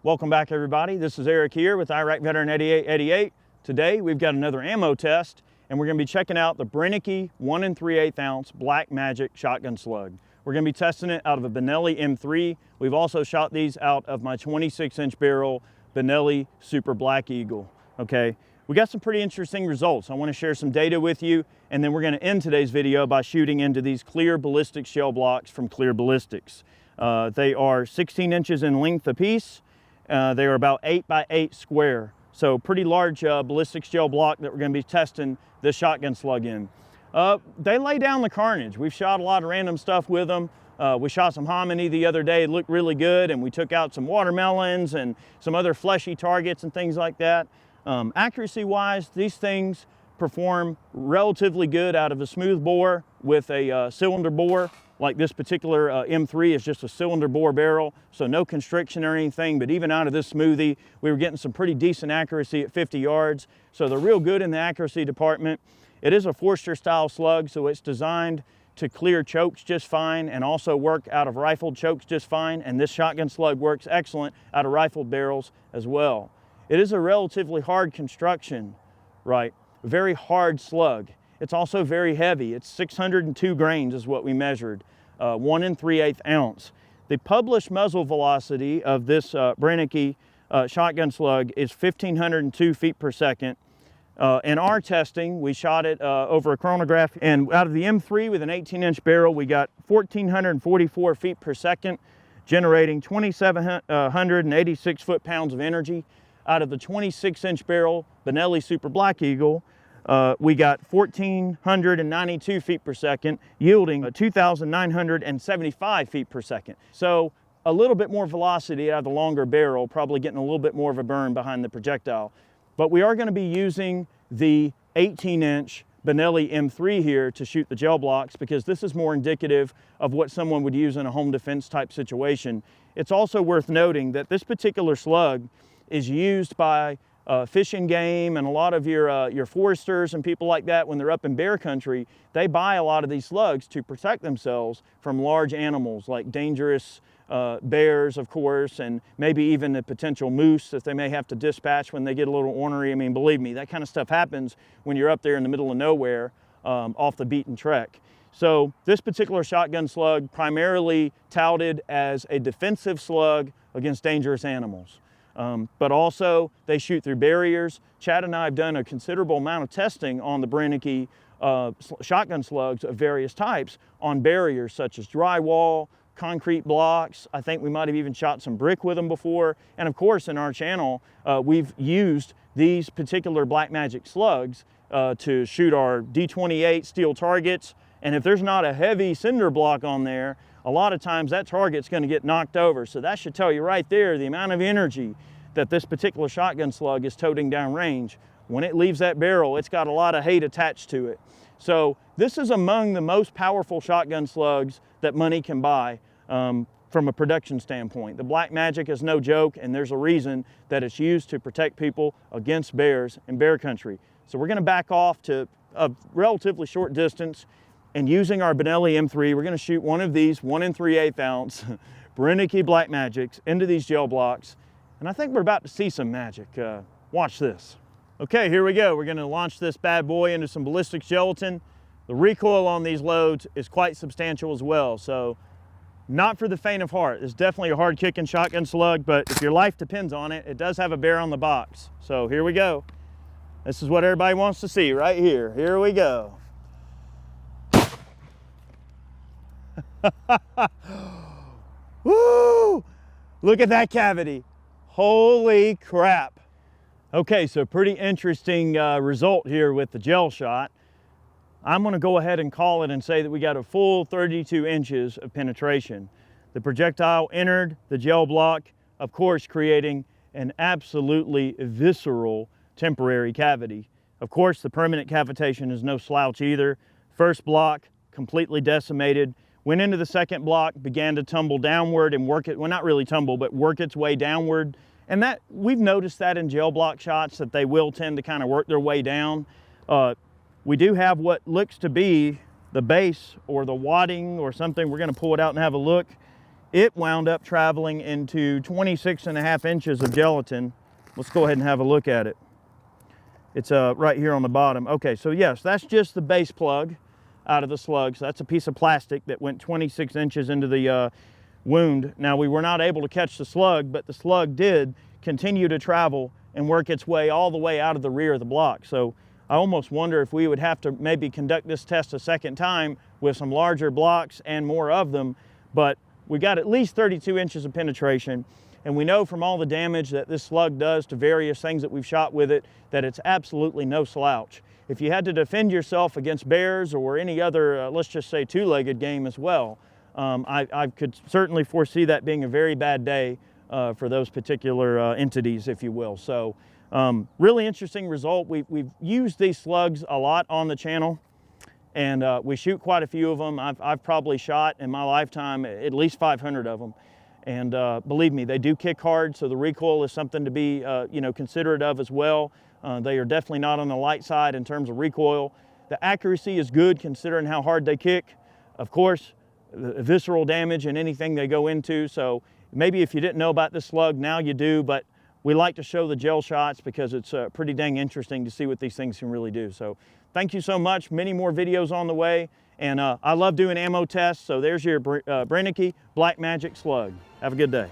Welcome back, everybody. This is Eric here with Iraq Veteran 8888. Today we've got another ammo test, and we're going to be checking out the Brenneke 1 3/8 ounce Black Magic shotgun slug. We're going to be testing it out of a Benelli M3. We've also shot these out of my 26-inch barrel Benelli Super Black Eagle. Okay, we got some pretty interesting results. I want to share some data with you, and then we're going to end today's video by shooting into these clear ballistic shell blocks from Clear Ballistics. They are 16 inches in length apiece. They are about 8 by 8 square. So pretty large ballistic shell block that we're going to be testing this shotgun slug in. They lay down the carnage. We've shot a lot of random stuff with them. We shot some hominy the other day. It looked really good, and we took out some watermelons and some other fleshy targets and things like that. Accuracy-wise, these things perform relatively good out of a smooth bore with a cylinder bore. Like this particular M3 is just a cylinder bore barrel, so no constriction or anything, but even out of this smoothie, we were getting some pretty decent accuracy at 50 yards. So they're real good in the accuracy department. It is a Forster style slug, so it's designed to clear chokes just fine and also work out of rifled chokes just fine, and this shotgun slug works excellent out of rifled barrels as well. It is a relatively hard construction, right? Very hard slug. It's also very heavy. It's 602 grains is what we measured, 1 3/8 ounce. The published muzzle velocity of this Brenneke shotgun slug is 1,502 feet per second. In our testing, we shot it over a chronograph, and out of the M3 with an 18-inch barrel, we got 1,444 feet per second, generating 2,786 foot-pounds of energy. Out of the 26-inch barrel Benelli Super Black Eagle, we got 1,492 feet per second, yielding 2,975 feet per second. So a little bit more velocity out of the longer barrel, probably getting a little bit more of a burn behind the projectile. But we are going to be using the 18-inch Benelli M3 here to shoot the gel blocks, because this is more indicative of what someone would use in a home defense type situation. It's also worth noting that this particular slug is used by Fish and Game and a lot of your foresters and people like that. When they're up in bear country, they buy a lot of these slugs to protect themselves from large animals like dangerous bears, of course, and maybe even the potential moose that they may have to dispatch when they get a little ornery. I mean, believe me, that kind of stuff happens when you're up there in the middle of nowhere, off the beaten trek. So this particular shotgun slug primarily touted as a defensive slug against dangerous animals. But also they shoot through barriers. Chad and I have done a considerable amount of testing on the Brenneke shotgun slugs of various types on barriers such as drywall, concrete blocks. I think we might have even shot some brick with them before. And of course, in our channel, we've used these particular Black Magic slugs to shoot our D28 steel targets. And if there's not a heavy cinder block on there, a lot of times that target's going to get knocked over. So that should tell you right there the amount of energy that this particular shotgun slug is toting down range. When it leaves that barrel, it's got a lot of hate attached to it. So this is among the most powerful shotgun slugs that money can buy from a production standpoint. The Black Magic is no joke, and there's a reason that it's used to protect people against bears in bear country. So we're going to back off to a relatively short distance, and using our Benelli M3, we're going to shoot one of these 1 3/8 ounce Brenneke Black Magics into these gel blocks. And I think we're about to see some magic. Watch this. Okay, here we go. We're going to launch this bad boy into some ballistic gelatin. The recoil on these loads is quite substantial as well. So not for the faint of heart. It's definitely a hard kicking shotgun slug, but if your life depends on it, it does have a bear on the box. So here we go. This is what everybody wants to see right here. Here we go. Woo! Look at that cavity. Holy crap. Okay, so pretty interesting result here with the gel shot. I'm going to go ahead and call it and say that we got a full 32 inches of penetration. The projectile entered the gel block, of course, creating an absolutely visceral temporary cavity. Of course, the permanent cavitation is no slouch either. First block, completely decimated. Went into the second block, began to tumble downward and work it, well, not really tumble, but work its way downward. And that, we've noticed that in gel block shots, that they will tend to kind of work their way down. We do have what looks to be the base or the wadding or something. We're going to pull it out and have a look. it wound up traveling into 26.5 inches of gelatin. Let's go ahead and have a look at it. It's right here on the bottom. Okay, so yes, that's just the base plug out of the Slug. So that's a piece of plastic that went 26 inches into the wound. Now, we were not able to catch the Slug, but the Slug did continue to travel and work its way all the way out of the rear of the block. So I almost wonder if we would have to maybe conduct this test a second time with some larger blocks and more of them, but we got at least 32 inches of penetration. And we know from all the damage that this Slug does to various things that we've shot with it, that it's absolutely no slouch. If you had to defend yourself against bears or any other, let's just say two-legged game as well, I could certainly foresee that being a very bad day for those particular entities, if you will. So really interesting result. We've used these Slugs a lot on the channel, and we shoot quite a few of them. I've probably shot in my lifetime at least 500 of them. And believe me, they do kick hard, so the recoil is something to be considerate of as well. They are definitely not on the light side in terms of recoil. The accuracy is good considering how hard they kick. Of course, the visceral damage and anything they go into. So maybe if you didn't know about this Slug, now you do, but we like to show the gel shots because it's pretty dang interesting to see what these things can really do. So thank you so much. Many more videos on the way. And I love doing ammo tests. So there's your Brenneke Black Magic Slug. Have a good day.